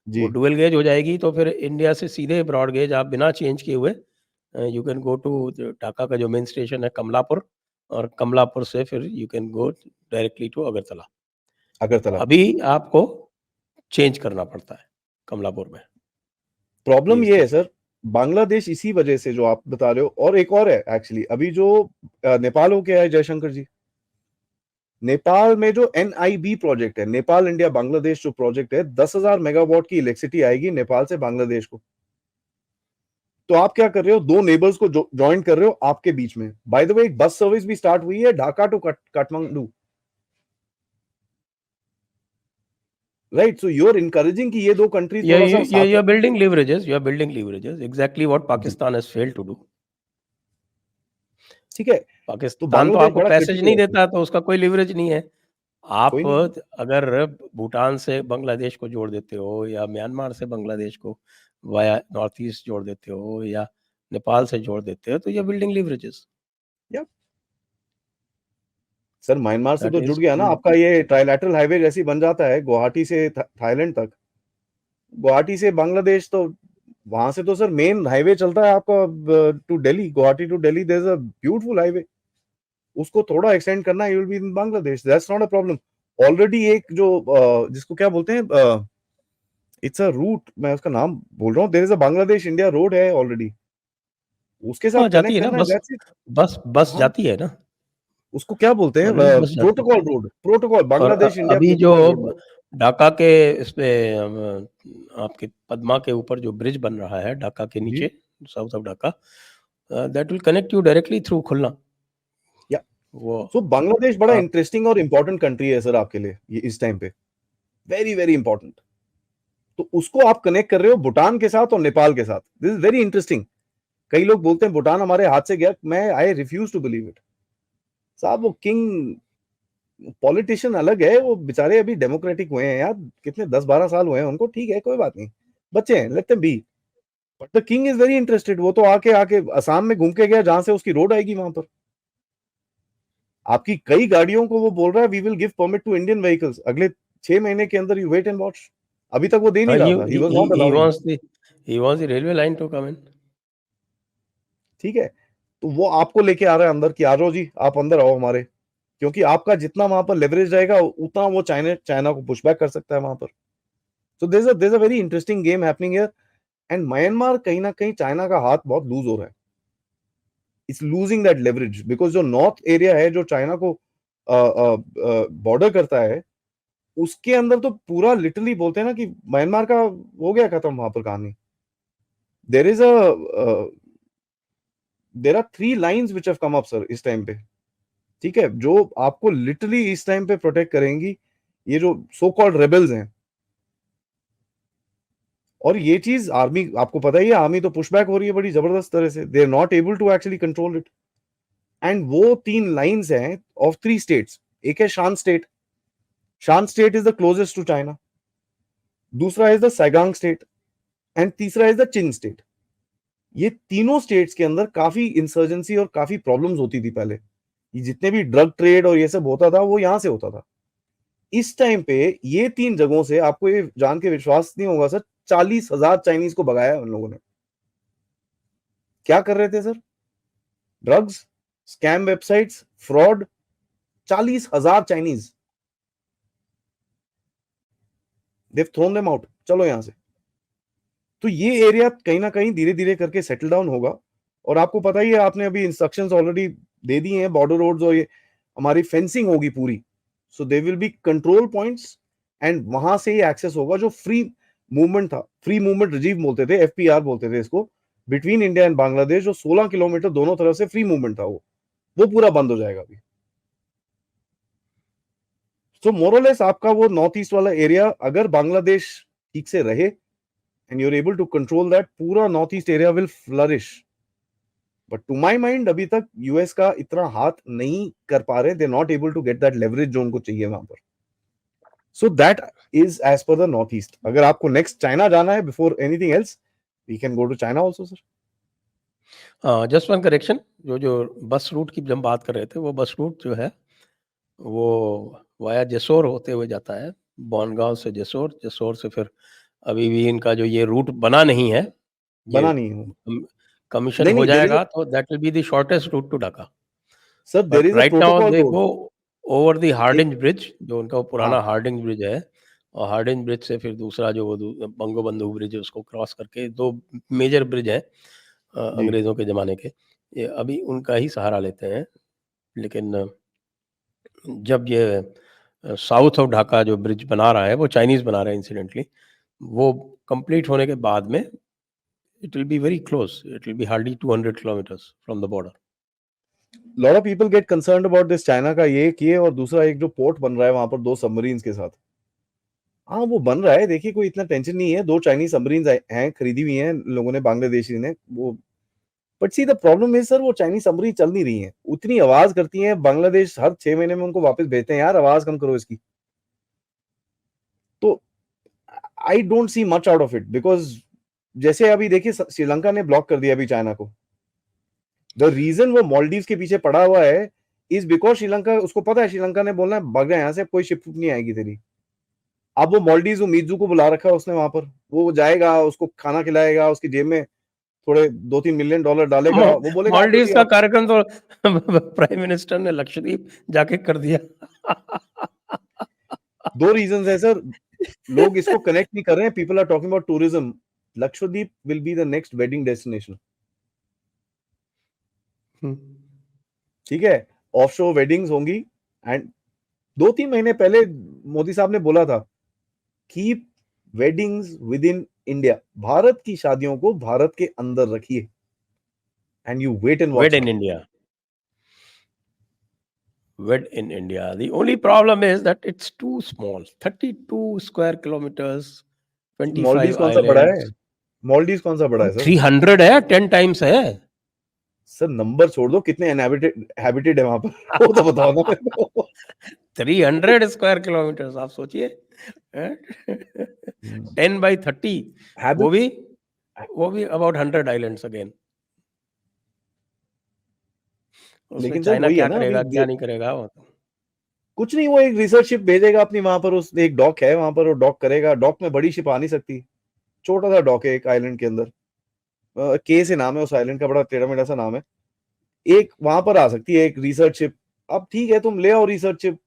जी डुअल गेज हो जाएगी तो फिर इंडिया से सीधे ब्रॉड गेज आप बिना चेंज किए हुए you can go to Dhaka का जो मेन स्टेशन है कमलापुर, और कमलापुर से फिर you can go directly to Agartala. तो अगरतला। अभी आपको चेंज करना पड़ता है कमलापुर में, प्रॉब्लम ये ये है स्थिति। सर, बांग्लादेश इसी वजह से जो आप बता रहे हो, और एक और है एक्चुअली, अभी जो नेपाल हो गया है जयशंकर जी, नेपाल में जो NIB प्रोजेक्ट है, नेपाल इंडिया बांग्लादेश जो प्रोजेक्ट है, 10,000 मेगावाट की इलेक्ट्रिसिटी आएगी नेपाल से बांग्लादेश को। तो आप क्या कर रहे हो, 2 नेबर्स को ज्वाइन कर रहे हो आपके बीच में। बाय द वे एक बस सर्विस भी स्टार्ट हुई है Dhaka to Kathmandu. Right, so you are encouraging कि ये दो कंट्री Yeah, थोड़ा सा साथ you're building leverages. You're building leverages. Exactly what ji, Pakistan has failed to do. ठीक है। तो पाकिस्तान तो बांग्लादेश आपको बड़ा पैसेज क्रिटिकल नहीं है सर, देता, तो उसका कोई लिवरेज नहीं है। कोई आप नहीं। अगर भूटान से बांग्लादेश को जोड़ देते हो, या म्यांमार से बांग्लादेश को वाया नॉर्थ ईस्ट जोड़ देते हो, या नेपाल से जोड़ देते हो, तो ये बिल्डिंग लिवरेजेस। या सर म्यांमार से दैट तो इज जुड़ गया ना आपका, ये ट्राइलैटरल हाईवे जैसी बन जाता है गुवाहाटी से थाईलैंड तक। गुवाहाटी से बांग्लादेश, तो वहां से तो सर मेन हाईवे चलता है आपका to Delhi, Guwahati to Delhi, there is a beautiful highway. उसको थोड़ा एक्सटेंड करना, you will be in Bangladesh, that's not a problem. Already एक जो जिसको क्या बोलते हैं, इट्स अ रूट, मैं उसका नाम बोल रहा हूँ, there is a Bangladesh India road है ऑलरेडी, उसके साथ हाँ, जाती कनेक्ट है ना करना है, बस। That's it. बस हाँ, जाती है ना, उसको क्या बोलते हैं, ऑलरेडी बस जाती है। प्रोटोकॉल रोड, प्रोटोकॉल और बांग्लादेश इंडिया अभी जो प्रोटोकॉल रोड। ढाका के इस पे आपके पद्मा के ऊपर जो ब्रिज बन रहा है ढाका के जी, नीचे, south of Dhaka, that will connect you directly through Khulna. या वो सो बांग्लादेश बड़ा आप इंटरेस्टिंग और इंपॉर्टेंट कंट्री है सर आपके लिए ये इस टाइम पे, वेरी वेरी इंपॉर्टेंट। तो उसको आप कनेक्ट कर रहे हो भूटान के साथ और नेपाल के साथ, दिस इज वेरी इंटरेस्टिंग। कई लोग बोलते हैं भूटान हमारे हाथ से गया, मैं I refuse to believe it. साहब वो किंग पॉलिटिशियन अलग है, वो बेचारे अभी डेमोक्रेटिक हुए हैं यार, कितने 10-12 साल हुए हैं उनको, ठीक है कोई बात नहीं, बच्चे हैं, let them be. But the king is very interested, वो तो आके आके असम में घूम के गया जहां से उसकी रोड आएगी वहां पर। आपकी कई गाड़ियों को वो बोल रहा है we will give permit to Indian vehicles अगले 6 महीने के अंदर, यू वेट एंड वॉच। अभी तक वो दे नहीं हाँ, रहा था, he was not he allowing. wants the railway line to come in. ठीक है, तो वो आपको लेके आ रहा है अंदर कि आ जाओ जी आप अंदर आओ हमारे, क्योंकि आपका जितना वहां पर लेवरेज रहेगा उतना वो चाइना चाइना को पुशबैक कर सकता है वहां पर। So there is a very interesting game happening here. And Myanmar कहीं ना कहीं चाइना का हाथ बहुत लूज हो रहा है, it's losing that leverage, because जो नॉर्थ एरिया है जो चाइना को बॉर्डर करता है, उसके अंदर तो पूरा लिटरली बोलते हैं ना कि म्यांमार का हो गया खत्म वहां पर कहानी। There is a there are 3 lines which have come up sir इस टाइम पे, ठीक है, जो आपको लिटरली इस टाइम पे प्रोटेक्ट करेंगी, ये जो सो कॉल्ड रेबल्स हैं। और ये चीज आर्मी, आपको पता ही है, आर्मी तो पुशबैक हो रही है बड़ी जबरदस्त तरह से, they are not able to actually control it. And वो 3 लाइन्स हैं ऑफ 3 स्टेट्स। एक है Shan state, Shan state is the closest to China, दूसरा is the Sagaing state, and तीसरा इज द चिन स्टेट। ये तीनों स्टेट्स के अंदर काफी इंसर्जेंसी और काफी प्रॉब्लम्स होती थी पहले, ये जितने भी ड्रग ट्रेड और ये सब होता था वो यहां से होता था। इस टाइम पे ये 3 जगहों से, आपको ये जान के विश्वास नहीं होगा सर, 40,000 चाइनीज को भगाया उन लोगों ने। क्या कर रहे थे sir? Drugs, scam websites, fraud, 40,000 Chinese, they've thrown them out, चलो यहां से। तो ये एरिया कहीं ना कहीं धीरे धीरे करके सेटल डाउन होगा। और आपको पता ही है, आपने अभी इंस्ट्रक्शंस ऑलरेडी दे दिए हैं, बॉर्डर रोड्स और ये हमारी फेंसिंग होगी पूरी, so they will be control points, and वहां से ही एक्सेस होगा। जो फ्री मूवमेंट था, फ्री मूवमेंट रिजीव बोलते थे, एफपीआर बोलते थे इसको, बिटवीन इंडिया एंड बांग्लादेश, जो 16 किलोमीटर दोनों तरफ से फ्री मूवमेंट था, वो पूरा बंद हो जाएगा अभी। सो मोरलेस आपका वो नॉर्थ ईस्ट वाला एरिया, अगर बांग्लादेश ठीक से रहे and you are able to control that, पूरा north east area will flourish. But to my mind अभी तक यूएस का इतना हाथ नहीं कर पा रहे, they not able to get that leverage जो उनको चाहिए वहां पर। So that is as per the north east. अगर आपको नेक्स्ट चाइना जाना है before anything else, we can go to China also sir. Just one correction, जो बस रूट की जब बात कर रहे थे, वो बस रूट जो है वो वाया जसोर होते हुए जाता है, बनगांव से जसोर, जसोर से फिर अभी भी इनका जो ये रूट बना नहीं है, ये बना नहीं हो, कमीशन नहीं हो नहीं, देर इज जाएगा तो that will be the shortest route to Dhaka. Sir there but is a right now protocol they road. Go over the एक, हार्डिंज ब्रिज, जो उनका वो हाँ पुराना हार्डिंज ब्रिज है, और हार्डिंज ब्रिज से फिर दूसरा जो वो बंगोबंधु ब्रिज है, उसको क्रॉस करके 2 मेजर ब्रिज है जी, अंग्रेज़ों के ज़माने के, ये अभी उनका ही सहारा लेते हैं। लेकिन जब ये साउथ ऑफ ढाका जो ब्रिज बना रहा है, वो चाइनीज़ बना रहे हैं इंसिडेंटली, वो कंप्लीट होने के बाद में it will be very close, it will be hardly 200 kilometres from the border. Lot of people get concerned about this China का, ये और दूसरा एक जो पोर्ट बन रहा है वहां पर 2 सबमरीन्स के साथ। हाँ वो बन रहा है, देखिए कोई इतना टेंशन नहीं है। 2 चाइनीज सबमरीन हैं, खरीदी हुई हैं लोगों ने, बांग्लादेशी ने वो। But see the problem is sir, वो चाइनीज सबमरीन चल नहीं रही है, उतनी आवाज करती हैं। बांग्लादेश हर 6 महीने में उनको वापस भेजते हैं, यार आवाज कम करो इसकी। तो I don't see much out of it, because जैसे अभी देखिए श्रीलंका ने ब्लॉक कर दिया अभी चाइना को। द रीजन वो मालदीव के पीछे पड़ा हुआ है इज बिकॉज श्रीलंका, उसको पता है श्रीलंका ने बोलना है भाग जा यहाँ से, कोई शिप नहीं आएगी तेरी। अब वो मालदीव मीजू को बुला रखा है उसने वहां पर, वो जाएगा, उसको खाना खिलाएगा, उसकी जेब में थोड़े $2-3 मिलियन डालेगा, वो बोलेगा आ जाओ मालदीव्स जी का आप। कार्यक्रम तो प्राइम मिनिस्टर ने लक्षद्वीप जाके कर दिया। 2 रीजन है सर, लोग इसको कनेक्ट नहीं कर रहे हैं। People are talking about tourism, Lakshadweep will be the next wedding destination. ठीक है, ऑफशोर वेडिंग्स होंगी। एंड 2-3 महीने पहले मोदी साहब ने बोला था, keep weddings within India, भारत की शादियों को भारत के अंदर रखिए, and you wait and Wed watch in now. India. Wed in India. The only problem is that it's too small. 32 square kilometers, Maldives 25 कौन सा बड़ा है? islands. मालदीव कौन सा बड़ा है सर? 300 है, 10 times है। सर नंबर छोड़ दो, कितने हैबिटेड है वहां पर वो तो बताओ ना मेरे को। 300 स्क्वायर किलोमीटर आप सोचिए। 10/30, वो हैबिट। भी अबाउट 100 आइलैंड्स अगेन। उसमें लेकिन सर चाइना वही है क्या ना, अभी करेगा क्या नहीं करेगा वो तो। कुछ नहीं, वो एक रिसर्च शिप भेजेगा अपनी वहां पर, उस एक डॉक है वहां पर, वो डॉक करेगा। डॉक में बड़ी शिप आ नहीं सकती, छोटा सा डॉक है एक आइलैंड के अंदर। के से नाम है उस आइलैंड का, बड़ा टेढ़ा मेढ़ा सा नाम है। एक वहां पर आ सकती है एक रिसर्च शिप। अब ठीक है, तुम ले आओ रिसर्च शिप,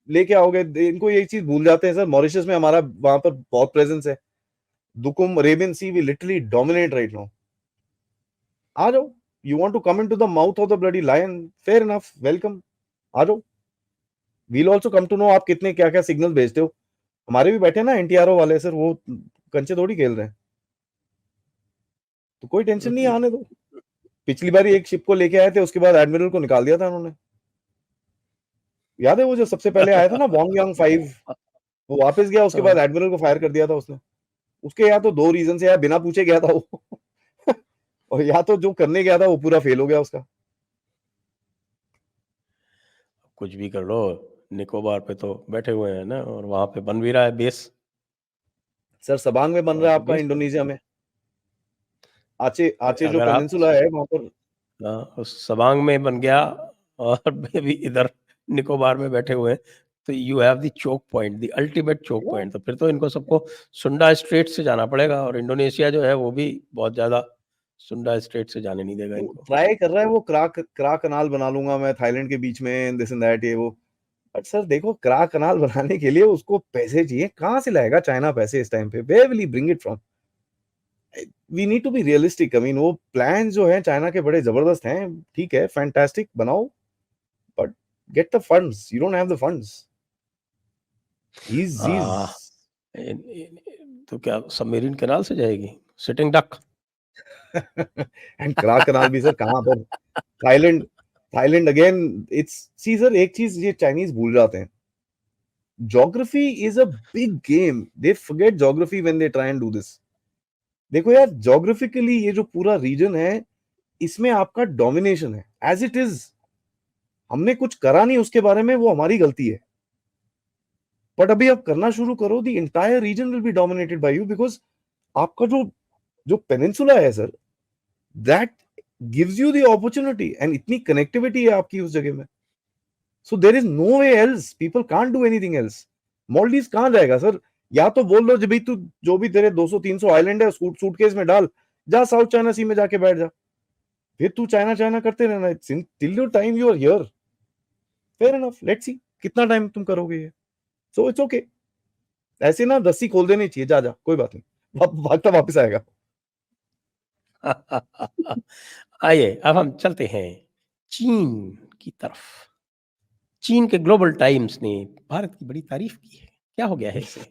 लेके आओगे। इनको ये चीज भूल जाते हैं सर, मॉरिशस में हमारा वहां पर बहुत प्रेजेंस है। Duqm Arabian sea we literally dominate right now. आ जाओ, you want to come into the mouth of the bloody lion, fair enough, welcome, आ जाओ। We'll also come to know आप कितने क्या क्या सिग्नल भेजते हो। हमारे भी बैठे ना एनटीआरओ वाले सर, वो कंचे थोड़ी खेल रहे हैं, तो कोई टेंशन नहीं है, आने दो। पिछली बार एक शिप को लेके आए थे, उसके बाद एडमिरल को निकाल दिया था उन्होंने। याद है वो जो सबसे पहले आया था ना, वॉन्ग यांग 5, वो वापस गया, उसके बाद एडमिरल को फायर कर दिया था उसने। उसके या तो 2 रीजन से, या बिना पूछे गया था वो और या तो जो करने गया था वो पूरा फेल हो गया उसका। कुछ भी कर लो, निकोबार पे तो बैठे हुए हैं ना, और वहां पे बन भी रहा है बेस। सर सबांग में बन वहां रहा है पे आपका, बेस इंडोनेशिया में। आचे आचे जो अगर आप पेनिनसुला है वहां पर। उस सबांग में बन गया, और भी इधर निकोबार में बैठे हुए हैं, तो you have the choke point, the ultimate choke point. तो फिर तो इनको सबको सुंडा स्ट्रेट से जाना पड़ेगा, और इंडोनेशिया जो है वो भी बहुत ज्यादा सुंडा स्ट्रेट से जाने नहीं देगा इनको। ट्राई कर रहा है वो, क्रा कनाल बना लूंगा मैं थाईलैंड के बीच में, दिस एंड दैट, ये वो। बट सर देखो, क्रा कनाल बनाने के लिए उसको पैसे चाहिए, कहाँ से लाएगा चाइना पैसे इस टाइम पे? Where will he bring it from? We need to be realistic. I mean वो प्लान जो है चाइना के बड़े जबरदस्त हैं, ठीक है, फैंटास्टिक, बनाओ, but get the funds. You don't have the funds. आ, तो क्या सबमरीन कैनाल से जाएगी, sitting duck? And Kra canal भी सर कहाँ पर? Thailand, Thailand again. It's see sir, एक चीज ये चाइनीज भूल जाते हैं, geography is a big game. They forget geography when they try and do this. देखो यार, ज्योग्राफिकली ये जो पूरा रीजन है, इसमें आपका डोमिनेशन है एज इट इज। हमने कुछ करा नहीं उसके बारे में, वो हमारी गलती है। बट अभी आप करना शुरू करो, the entire region will be dominated by you, because आपका जो जो पेनिनसुला है sir, that gives you the opportunity, and इतनी कनेक्टिविटी है आपकी उस जगह में। So there is no way else, people can't do anything else. Maldives कहां जाएगा सर? या तो बोल दो जब भी तू, जो भी तेरे 200-300 आइलैंड है सूटकेस में डाल, जा साउथ चाइना सी में जाके बैठ जा, फिर तू चाइना चाइना करते रहना till your time you are here. Fair enough, let's see कितना टाइम तुम करोगे ये। So it's okay. ऐसे ना रस्सी खोल देनी चाहिए, जा जा कोई बात नहीं, भागता वापस आएगा। आइए अब हम चलते हैं चीन की तरफ। चीन के ग्लोबल टाइम्स ने भारत की बड़ी तारीफ की है, क्या हो गया है इसे?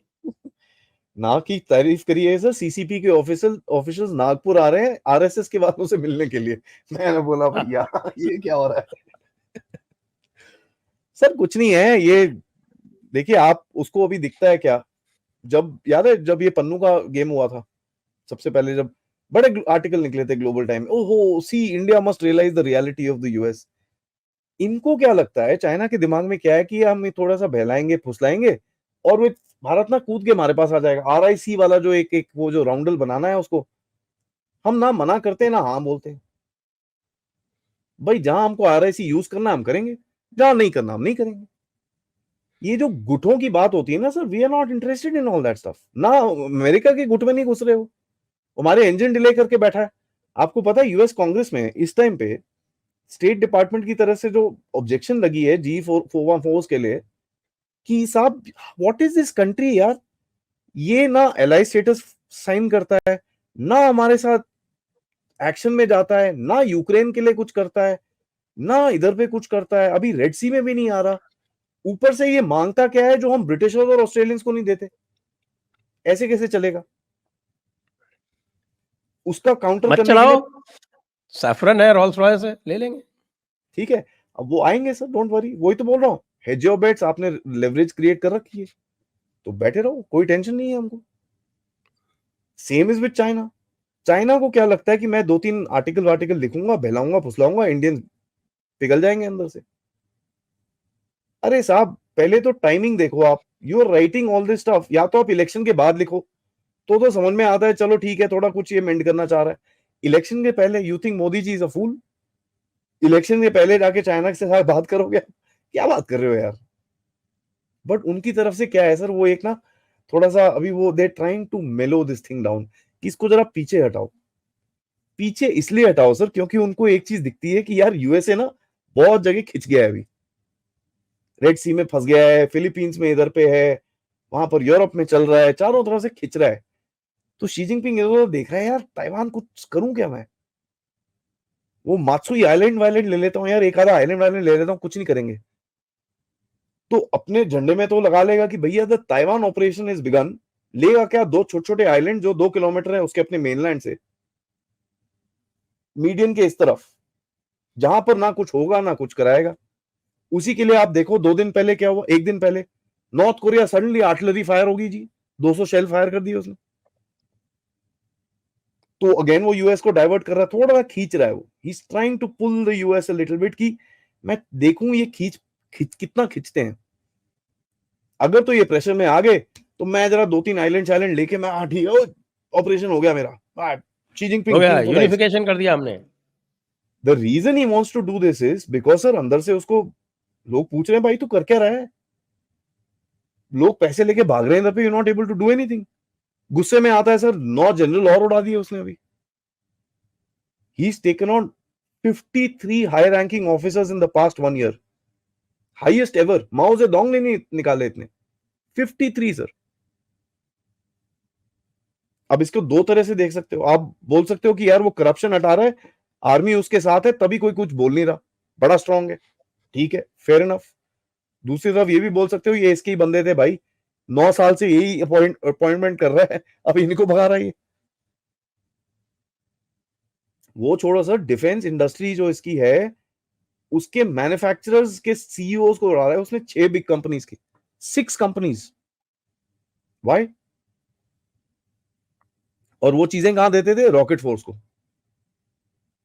ना की तारीफ करी है सर, सीसीपी के ऑफिशियल्स नागपुर आ रहे हैं आरएसएस के वालों से मिलने के लिए। मैंने बोला भैया ये क्या हो रहा है? सर कुछ नहीं है ये, देखिए आप उसको अभी दिखता है क्या, जब याद है जब ये पन्नू का गेम हुआ था सबसे पहले, जब बड़े आर्टिकल निकले थे ग्लोबल टाइम में, ओहो see India must realise the reality of the US. इनको क्या लगता है, चाइना के दिमाग में क्या है कि हम ये थोड़ा सा बहलाएंगे फुसलाएंगे और वो भारत ना कूद के हमारे पास आ जाएगा। आरआईसी वाला जो एक एक वो जो राउंडल बनाना है उसको हम ना मना करते हैं ना हाँ बोलते हैं। भाई जहां हमको आरआईसी यूज करना हम करेंगे, जहां नहीं करना हम नहीं करेंगे। ये जो गुटों की बात होती है ना sir, we are not interested in all that stuff ना। अमेरिका के गुट में नहीं घुस रहे हो, हमारे इंजन डिले करके बैठा है। आपको पता है यूएस कांग्रेस में इस टाइम पे स्टेट डिपार्टमेंट की तरफ से जो ऑब्जेक्शन लगी है G414 के लिए कि साहब व्हाट इज दिस कंट्री यार, ये ना एलाई स्टेटस साइन करता है, ना हमारे साथ एक्शन में जाता है, ना यूक्रेन के लिए कुछ करता है, ना इधर पे कुछ करता है, अभी रेड सी में भी नहीं आ रहा। ऊपर से ये मांगता क्या है जो हम ब्रिटिशर्स और ऑस्ट्रेलियंस को नहीं देते। ऐसे कैसे चलेगा? उसका काउंटर मत करने के लिए चलाओ, सैफरन है, रोल्स रॉयस है, ले लेंगे। ठीक है, अब वो आएंगे सर, डोंट वरी। वही तो बोल रहा हूं, हेज योर बेट्स, आपने लेवरेज क्रिएट कर रखी है तो बैठे रहो, कोई टेंशन नहीं है हमको। Same is with China. China को क्या लगता है कि मैं 2-3 आर्टिकल लिखूंगा, बहलाऊंगा फुसलाऊंगा, इंडियन पिघल जाएंगे अंदर से। अरे साहब पहले तो टाइमिंग देखो आप, you are writing all this stuff, या तो आप इलेक्शन के बाद लिखो तो समझ में आता है, चलो ठीक है थोड़ा कुछ ये मेंड करना चाह रहा है। इलेक्शन के पहले you think Modi ji is a fool? Election के पहले जाके चाइना से साथ बात करोगे? क्या बात कर रहे हो यार? बट उनकी तरफ से क्या है सर, वो एक ना थोड़ा सा अभी वो दे ट्राइंग टू मेलो दिस थिंग डाउन कि इसको जरा पीछे हटाओ। पीछे इसलिए हटाओ सर क्योंकि उनको एक चीज दिखती है कि यार यूएसए ना बहुत जगह खिंच गया है अभी, रेड सी में फंस गया है, फिलीपींस में इधर पे है, वहां पर यूरोप में चल रहा है, चारों तरफ से खिंच रहा है। तो शी जिनपिंग इधर देख रहा है यार ताइवान कुछ करूं क्या मैं, वो मात्सुई आइलैंड वाइलैंड ले लेता हूँ यार, एक आधा आइलैंड वाइलैंड ले लेता हूँ, कुछ नहीं करेंगे। तो अपने झंडे में तो लगा लेगा कि भैया the Taiwan operation is begin. लेगा क्या, दो छोटे छोटे आइलैंड जो 2 किलोमीटर है उसके अपने मेनलैंड से, मीडियन के इस तरफ, जहां पर ना कुछ होगा ना कुछ कराएगा। उसी के लिए आप देखो 2 दिन पहले क्या हुआ, एक दिन पहले north Korea suddenly artillery fire होगी जी, 200 शेल फायर कर दिए उसने। तो अगेन वो यूएस को डाइवर्ट कर रहा है, थोड़ा सा खींच रहा है वो, he is trying to pull the US a little bit कि मैं देखूं ये कितना खींचते हैं। अगर तो ये प्रेशर में आ गए तो मैं जरा 2-3 आइलैंड चाइलैंड लेके मैं हाँ ठीक है ऑपरेशन हो गया मेरा, शी हो जिनपिंग गया, किंग फॉर लाइफ। यूनिफिकेशन कर दिया हमने। The reason he wants to do this is because sir अंदर से उसको लोग पूछ रहे हैं भाई तू कर क्या रहा है, लोग पैसे लेके भाग रहे हैं इधर पे, you not able to do anything. गुस्से में आता है सर, 9 जनरल और उड़ा दिए उसने अभी। He's taken on 53 high ranking officers in the past 1 year, highest ever. Mao Zedong ने नहीं निकाले इतने, 53 सर। अब इसको दो तरह से देख सकते हो, आप बोल सकते हो कि यार वो करप्शन हटा रहा है, आर्मी उसके साथ है तभी कोई कुछ बोल नहीं रहा, बड़ा स्ट्रांग है, ठीक है फेयर इनफ। दूसरी तरफ ये भी बोल सकते हो ये इसके ही बंदे थे भाई, 9 साल से यही अपॉइंटमेंट कर रहा है, अब इनको भगा रहा है। वो छोड़ो सर, डिफेंस इंडस्ट्री जो इसकी है उसके मैन्युफैक्चरर्स के सीईओ को उड़ा रहा है उसने, 6 बिग कंपनीज की, 6 कंपनीज। वाई? और वो चीजें कहां देते थे, रॉकेट फोर्स को।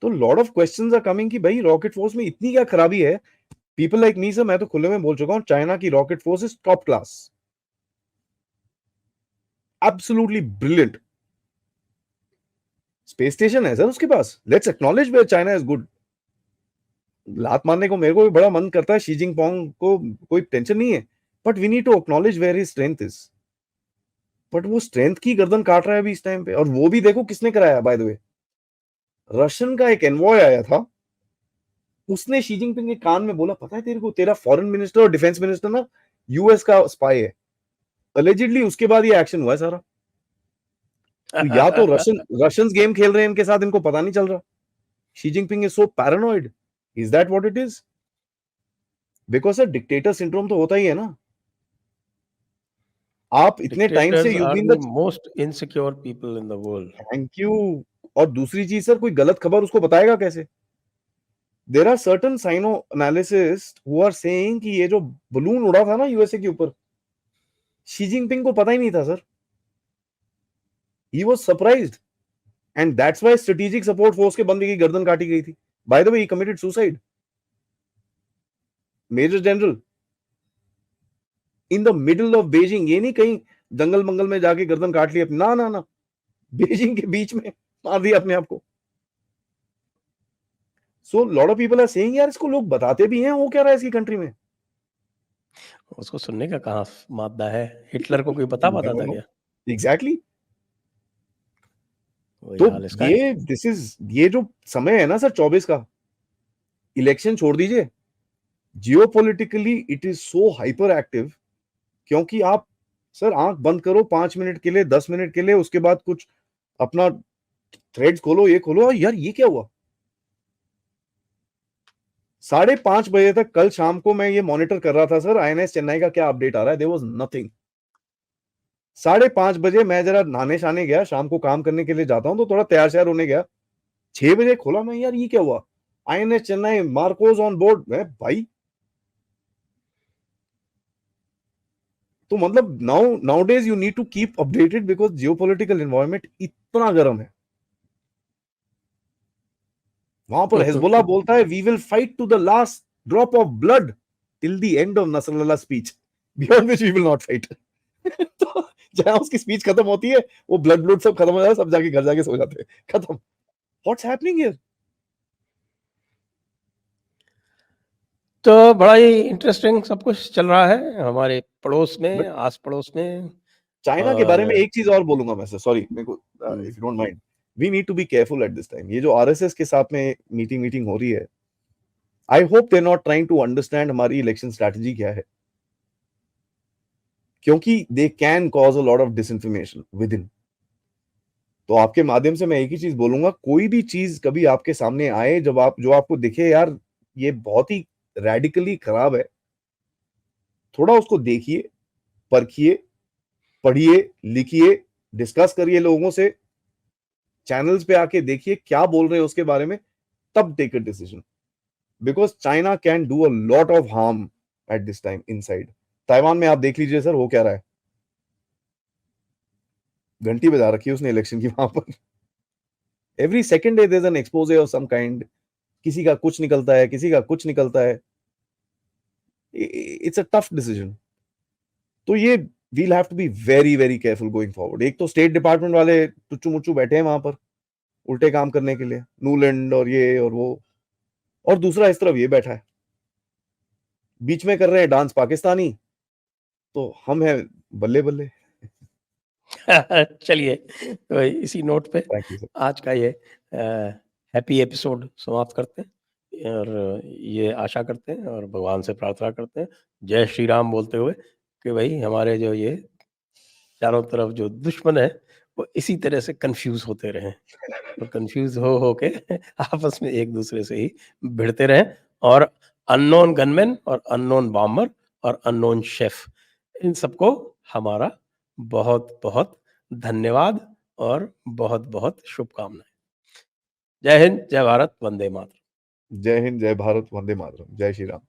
तो lot of questions are coming कि भाई रॉकेट फोर्स में इतनी क्या खराबी है। पीपल लाइक मी सर, मैं तो खुले में बोल चुका हूं, चाइना की rocket force is top class, absolutely brilliant. Space station है सर उसके पास, let's acknowledge where China is good. लात मारने को मेरे को भी बड़ा मन करता है शी जिनपिंग को, कोई टेंशन नहीं है, but we need to acknowledge where his strength is. But वो स्ट्रेंथ की गर्दन काट रहा है अभी इस टाइम पे, और वो भी देखो किसने कराया बाय द वे, रशियन का एक एनवॉय आया था, उसने शी जिनपिंग के कान में बोला पता है तेरे को तेरा फॉरेन मिनिस्टर और डिफेंस मिनिस्टर ना यूएस का स्पाई है, अलेजिडली। उसके बाद ये एक्शन हुआ है सारा। तो या तो रशियंस गेम खेल रहे हैं इनके साथ, इनको पता नहीं चल रहा। Xi Jinping is so paranoid, is that what it is? Because sir dictator syndrome तो होता ही है ना, आप इतने टाइम से dictators you are been the the. Most insecure people in the world. Thank you. और दूसरी चीज सर, कोई गलत खबर उसको बताएगा कैसे? There are certain sino analyst who are saying कि ये जो बलून उड़ा था ना यूएसए के ऊपर, शी जिनपिंग को पता ही नहीं था sir, he was surprised, and that's why strategic support force के बंदे की गर्दन काटी गई थी। By the way he committed suicide, major general, in the middle of Beijing. ये नहीं कहीं जंगल मंगल में जाके गर्दन काट ली अपनी, ना ना ना, बीजिंग के बीच में मार दिया अपने आप को। So lot of people are saying यार इसको लोग बताते भी हैं वो क्या रहा है इसकी कंट्री में। उसको सुनने का कहाँ मादा है, हिटलर को कोई बता पाता था क्या? एग्जैक्टली। वही तो हाल इसका है। ये जो समय है ना सर 24 का, इलेक्शन छोड़ दीजिए, geopolitically it is so hyper active, क्योंकि आप सर आंख बंद करो 5 मिनट के लिए, 10 मिनट के लिए, उसके बाद कुछ अपना थ्रेड्स खोलो, ये खोलो, यार ये क्या हुआ। 5:30 बजे तक कल शाम को मैं ये मॉनिटर कर रहा था सर आईएनएस चेन्नई का क्या अपडेट आ रहा है, देयर वाज नथिंग। 5:30 बजे मैं जरा नहाने शाने गया, शाम को काम करने के लिए जाता हूं तो थोड़ा तैयार श्यार होने गया, 6 बजे खोला मैं, यार ये क्या हुआ, INS Chennai MARCOS on board. मैं भाई, तो मतलब now days you need to keep updated because geopolitical environment इतना गर्म है। वहां पर हिजबुल्लाह बोलता है we will fight to the last drop of blood till the end of Nasrallah speech, beyond which we will not fight. तो जहां उसकी स्पीच खत्म होती है वो ब्लड ब्लड सब खत्म हो जाता है, सब जाके घर जाके सो जाते हैं, खत्म। What's happening here? तो बड़ा ही इंटरेस्टिंग सब कुछ चल रहा है हमारे पड़ोस में, बट आस पड़ोस में। चाइना के बारे में और एक चीज और बोलूंगा मैं सर, सॉरी मेरे को, if you don't mind, we need to be careful at this time. ये जो आरएसएस के साथ में मीटिंग हो रही है, I hope they not trying to understand हमारी इलेक्शन स्ट्रैटेजी क्या है, क्योंकि they can cause a lot of disinformation with in. तो आपके माध्यम से मैं एक ही चीज बोलूंगा, कोई भी चीज कभी आपके सामने आए जब आप जो आपको दिखे यार ये बहुत ही रेडिकली खराब है, थोड़ा उसको देखिए, परखिए, पढ़िए, लिखिए, डिस्कस करिए लोगों से, चैनल्स पे आके देखिए क्या बोल रहे हैं उसके बारे में, तब take a decision, because China can do a lot of harm at this time inside. Taiwan में आप देख लीजिए सर हो क्या रहा है, घंटी बजा रखी है उसने इलेक्शन की वहां पर। Every second day there is an expose of some kind, किसी का कुछ निकलता है, किसी का कुछ निकलता है। It's a tough decision. तो ये we'll have to be very very careful going forward. एक तो स्टेट डिपार्टमेंट वाले टुच्चू मुच्चू बैठे हैं वहां पर उल्टे काम करने के लिए, नूलैंड और ये और वो, और दूसरा इस तरफ ये बैठा है, बीच में कर रहे हैं डांस पाकिस्तानी, तो हम हैं बल्ले बल्ले। चलिए, तो इसी नोट पे थैंक यू सर। आज का ये हैप्पी एपिसोड समाप्त करते हैं और ये आशा करते हैं और भगवान से प्रार्थना करते हैं, जय श्री राम बोलते हुए, कि भाई हमारे जो ये चारों तरफ जो दुश्मन है वो इसी तरह से कंफ्यूज होते रहें और कंफ्यूज हो के आपस में एक दूसरे से ही भिड़ते रहें, और अननोन गनमैन और अननोन बॉम्बर और अननोन शेफ, इन सबको हमारा बहुत बहुत धन्यवाद और बहुत बहुत शुभकामनाएं। जय हिंद, जय भारत, वंदे मातरम। जय हिंद, जय भारत, वंदे मातरम, जय श्री राम।